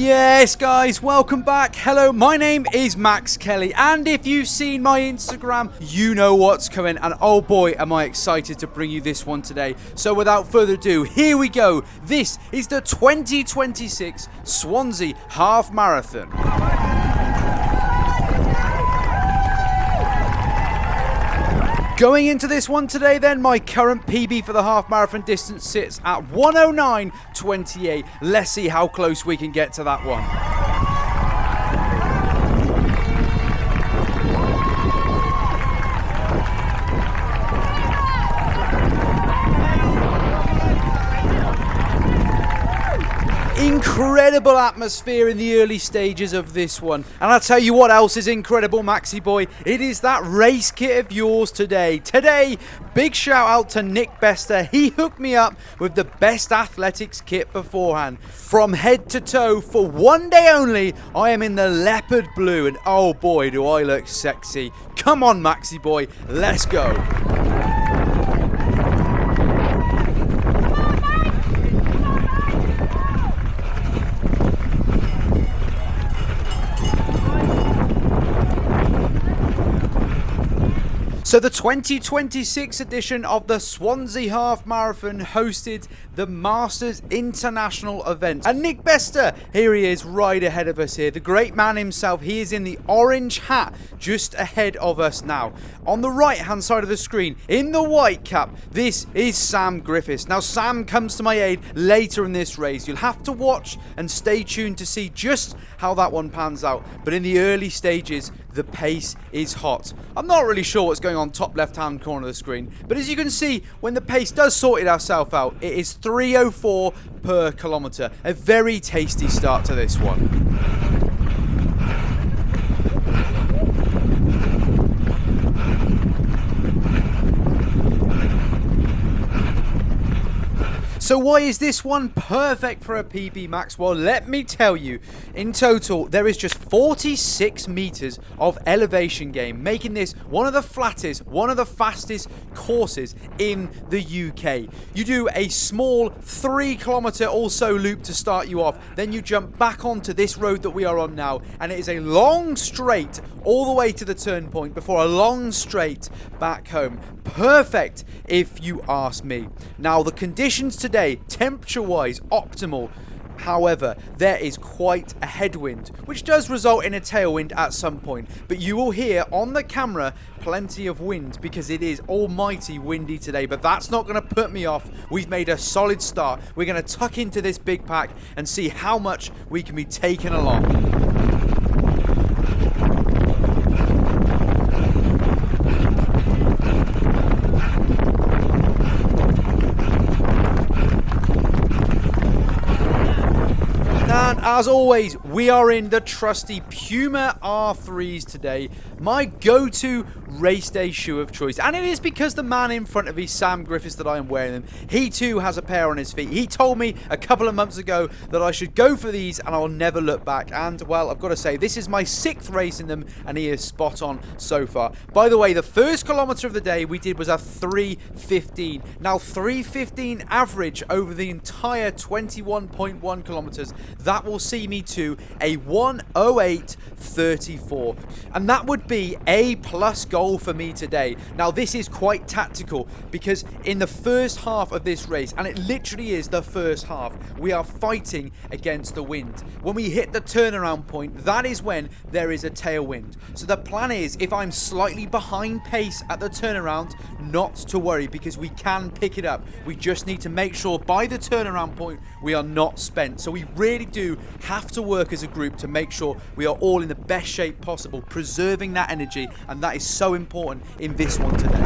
Yes, guys, welcome back. Hello, my name is Max Kelly, and if you've seen my Instagram, you know what's coming, and oh boy, am I excited to bring you this one today. So without further ado, here we go. This is the 2026 Swansea Half Marathon. Going into this one today then, my current PB for the half marathon distance sits at 1:09:28. Let's see how close we can get to that one. Incredible atmosphere in the early stages of this one. And I'll tell you what else is incredible, Maxi boy. It is that race kit of yours today. Today, big shout out to Nick Bester. He hooked me up with the best athletics kit beforehand. From head to toe, for one day only, I am in the leopard blue. And oh boy, do I look sexy. Come on, Maxi boy, let's go. So the 2026 edition of the Swansea Half Marathon hosted the Masters International event. And Nick Bester, here he is right ahead of us here. The great man himself, he is in the orange hat just ahead of us now. On the right hand side of the screen, in the white cap, this is Sam Griffiths. Now Sam comes to my aid later in this race. You'll have to watch and stay tuned to see just how that one pans out. But in the early stages, the pace is hot. I'm not really sure what's going on top left hand corner of the screen, but as you can see, when the pace does sort itself out, it is 3:04 per kilometre. A very tasty start to this one. So why is this one perfect for a PB Max? Well, let me tell you, in total, there is just 46 meters of elevation gain, making this one of the flattest, one of the fastest courses in the UK. You do a small 3 kilometer or so loop to start you off, then you jump back onto this road that we are on now, and it is a long straight all the way to the turn point before a long straight back home. Perfect if you ask me. Now the conditions today, temperature wise, optimal. However, there is quite a headwind, which does result in a tailwind at some point. But you will hear on the camera plenty of wind because it is almighty windy today. But that's not going to put me off. We've made a solid start. We're going to tuck into this big pack and see how much we can be taken along. And as always, we are in the trusty Puma R3s today, my go-to race day shoe of choice. And it is because the man in front of me, Sam Griffiths, that I am wearing them. He too has a pair on his feet. He told me a couple of months ago that I should go for these and I'll never look back. And well, I've got to say, this is my 6th race in them and he is spot on so far. By the way, the first kilometre of the day we did was a 3:15. Now 3:15 average over the entire 21.1 kilometres. That will see me to a 1:08:34, and that would be a plus goal for me today. Now this is quite tactical because in the first half of this race, and it literally is the first half, we are fighting against the wind. When we hit the turnaround point, that is when there is a tailwind. So the plan is, if I'm slightly behind pace at the turnaround, not to worry because we can pick it up. We just need to make sure by the turnaround point we are not spent. So we really do have to work as a group to make sure we are all in the best shape possible, preserving that energy, and that is so important in this one today.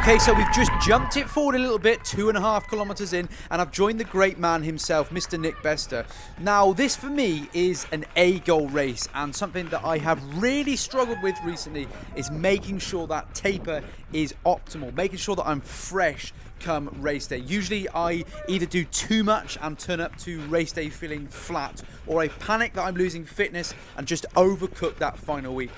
Okay, so we've just jumped it forward a little bit, 2.5 kilometers in, and I've joined the great man himself, Mr. Nick Bester. Now, this for me is an A-goal race, and something that I have really struggled with recently is making sure that taper is optimal, making sure that I'm fresh come race day. Usually I either do too much and turn up to race day feeling flat, or I panic that I'm losing fitness and just overcook that final week.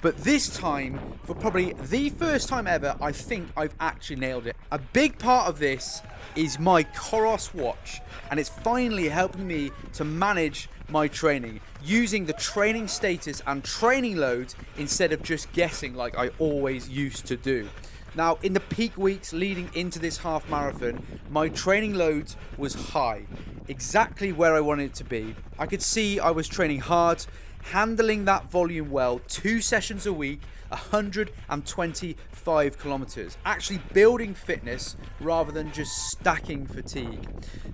But this time, for probably the first time ever, I think I've actually nailed it. A big part of this is my Coros watch, and it's finally helping me to manage my training, using the training status and training loads instead of just guessing like I always used to do. Now, in the peak weeks leading into this half marathon, my training load was high, exactly where I wanted it to be. I could see I was training hard, handling that volume well, 2 sessions a week, 125 kilometers, actually building fitness rather than just stacking fatigue.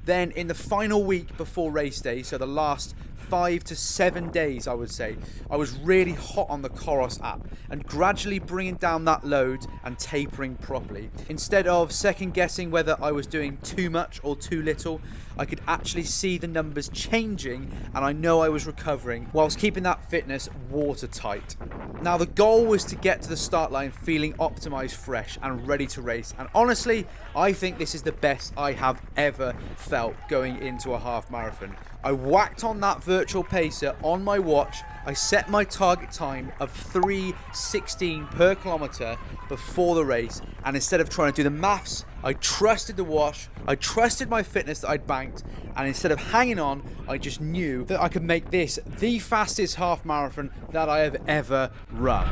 Then in the final week before race day, so the last 5 to 7 days, I would say, I was really hot on the Coros app and gradually bringing down that load and tapering properly. Instead of second guessing whether I was doing too much or too little, I could actually see the numbers changing, and I know I was recovering whilst keeping that fitness watertight. Now, the goal was to get to the start line feeling optimized, fresh and ready to race, and honestly I think this is the best I have ever felt going into a half marathon. I whacked on that virtual pacer on my watch. I set my target time of 3:16 per kilometer before the race, and instead of trying to do the maths, I trusted the watch, I trusted my fitness that I'd banked, and instead of hanging on, I just knew that I could make this the fastest half marathon that I have ever run.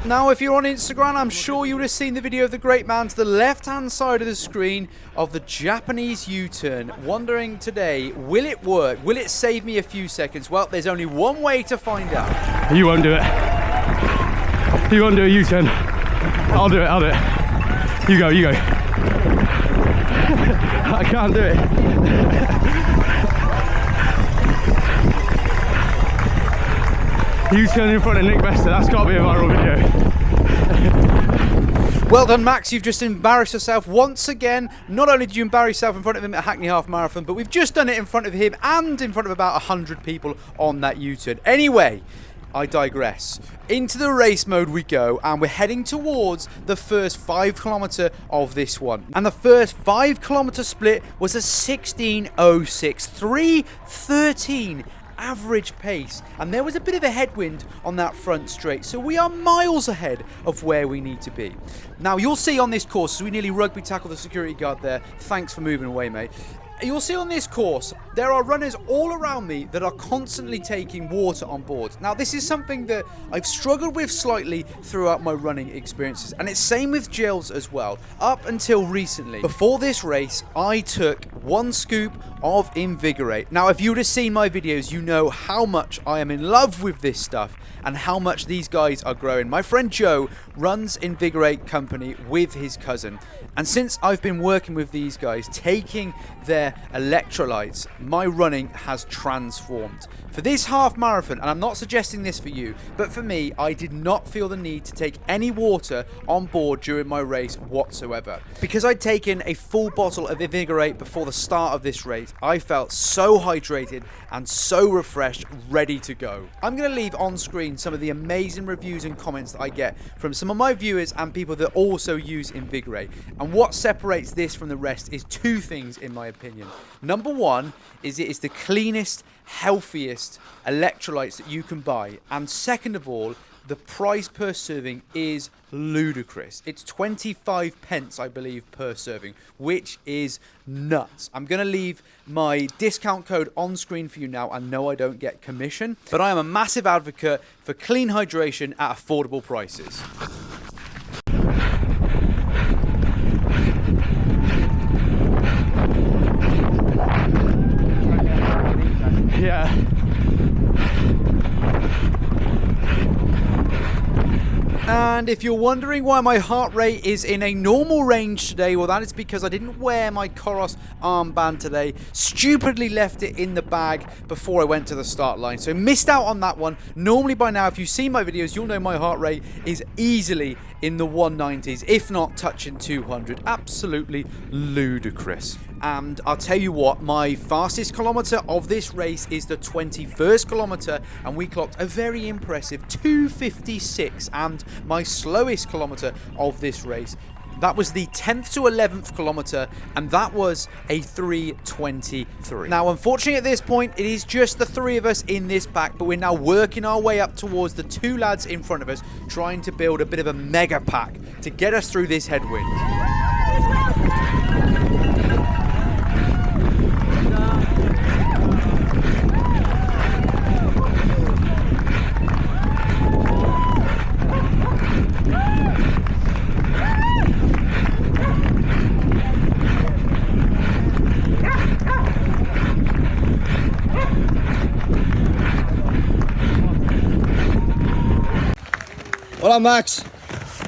Now, if you're on Instagram, I'm sure you would have seen the video of the great man to the left-hand side of the screen of the Japanese U-turn. Wondering today, will it work? Will it save me a few seconds? Well, there's only one way to find out. You won't do it. You won't do a U-turn. I'll do it, I'll do it. You go, you go. I can't do it. U-turn in front of Nick Bester, that's got to be a viral video. Well done, Max. You've just embarrassed yourself once again. Not only did you embarrass yourself in front of him at Hackney Half Marathon, but we've just done it in front of him and in front of about 100 people on that U-turn. Anyway, I digress. Into the race mode we go, and we're heading towards the first 5 kilometer of this one. And the first 5 kilometer split was a 16:06, 3:13 average pace, and there was a bit of a headwind on that front straight, so we are miles ahead of where we need to be. Now, you'll see on this course, we nearly rugby tackled the security guard there. Thanks for moving away, mate. You'll see on this course, there are runners all around me that are constantly taking water on board. Now, this is something that I've struggled with slightly throughout my running experiences, and it's same with gels as well, up until recently. Before this race, I took 1 scoop of Invigorate. Now, if you would have seen my videos, you know how much I am in love with this stuff and how much these guys are growing. My friend Joe runs Invigorate Company with his cousin, and since I've been working with these guys, taking their electrolytes, my running has transformed. For this half marathon, and I'm not suggesting this for you, but for me, I did not feel the need to take any water on board during my race whatsoever. Because I'd taken a full bottle of Invigorate before the start of this race, I felt so hydrated and so refreshed, ready to go. I'm going to leave on screen some of the amazing reviews and comments that I get from some of my viewers and people that also use Invigorate. And what separates this from the rest is 2 things, in my opinion. Number 1 is it is the cleanest, healthiest electrolytes that you can buy, and second of all, the price per serving is ludicrous. It's 25 pence, I believe, per serving, which is nuts. I'm going to leave my discount code on screen for you now. I know I don't get commission, but I am a massive advocate for clean hydration at affordable prices. Yeah. And if you're wondering why my heart rate is in a normal range today, well, that is because I didn't wear my Koros armband today. Stupidly left it in the bag before I went to the start line. So missed out on that one. Normally by now, if you've seen my videos, you'll know my heart rate is easily in the 190s, if not touching 200. Absolutely ludicrous. And I'll tell you what, my fastest kilometre of this race is the 21st kilometre, and we clocked a very impressive 2:56. And my slowest kilometre of this race, that was the 10th to 11th kilometre, and that was a 3:23. Now, unfortunately at this point, it is just the three of us in this pack, but we're now working our way up towards the two lads in front of us, trying to build a bit of a mega pack to get us through this headwind. Hola, Max.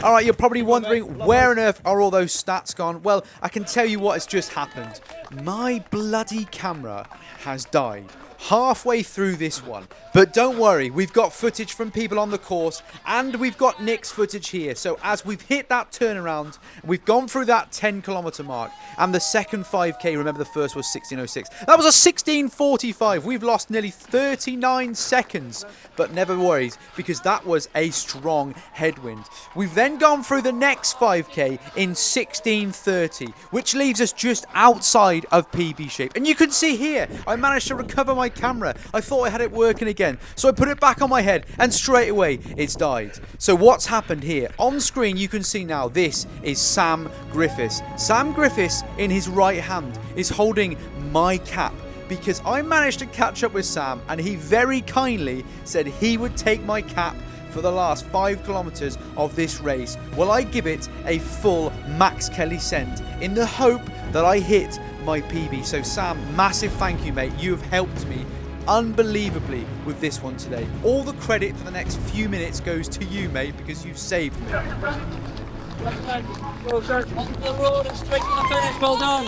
All right, you're probably wondering, where on earth are all those stats gone? Well, I can tell you what has just happened. My bloody camera has died halfway through this one. But don't worry, we've got footage from people on the course, and we've got Nick's footage here. So as we've hit that turnaround, we've gone through that 10-kilometre mark, and the second 5K, remember the first was 16:06. That was a 16:45. We've lost nearly 39 seconds, but never worries, because that was a strong headwind. We've then gone through the next 5K in 16:30, which leaves us just outside of PB shape. And you can see here, I managed to recover my camera. I thought I had it working again, so I put it back on my head, and straight away it's died. So what's happened here? On screen you can see now, this is Sam Griffiths. Sam Griffiths in his right hand is holding my cap, because I managed to catch up with Sam, and he very kindly said he would take my cap for the last 5 kilometers of this race, while I give it a full Max Kelly scent in the hope that I hit my PB. So Sam, massive thank you, mate. You have helped me unbelievably with this one today. All the credit for the next few minutes goes to you, mate, because you've saved me.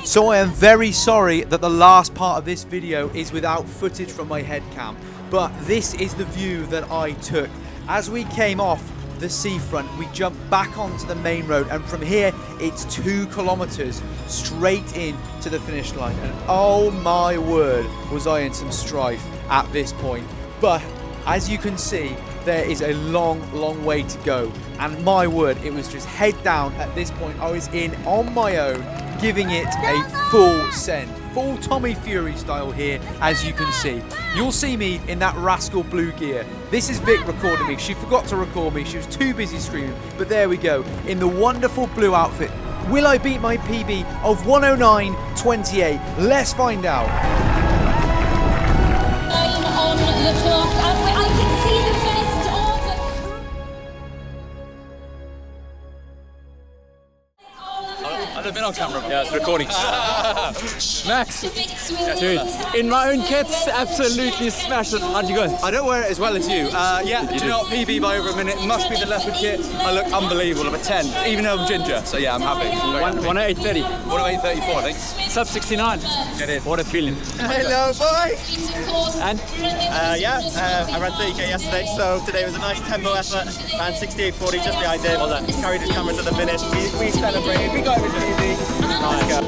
So I am very sorry that the last part of this video is without footage from my head cam, but this is the view that I took. As we came off the seafront, we jumped back onto the main road, and from here it's 2 kilometers straight in to the finish line. And oh my word, was I in some strife at this point. But as you can see, there is a long way to go, and my word, it was just head down at this point. I was in on my own, giving it a full send, full Tommy Fury style here, as you can see. You'll see me in that rascal blue gear. This is Vic recording me. She forgot to record me, she was too busy screaming, but there we go, in the wonderful blue outfit. Will I beat my PB of 109.28? Let's find out. On the clock, and I can see the best I've never been on camera. Yeah, it's recording. Max, dude, in my own kits, absolutely smashed it. How'd you go? I don't wear it as well as you. Yeah, do you know what? PB by over a minute. Must be the leopard kit. I look unbelievable. I'm a 10, even though I'm ginger. So yeah, I'm happy. 108.30. 108.34, I think. Sub 69. It is. What a feeling. Hello, boy. And? I ran 30k yesterday, so today was a nice tempo effort. Ran 68.40 just behind him. Well done. Carried his camera to the finish. We celebrated. We got it with PB. Let's go.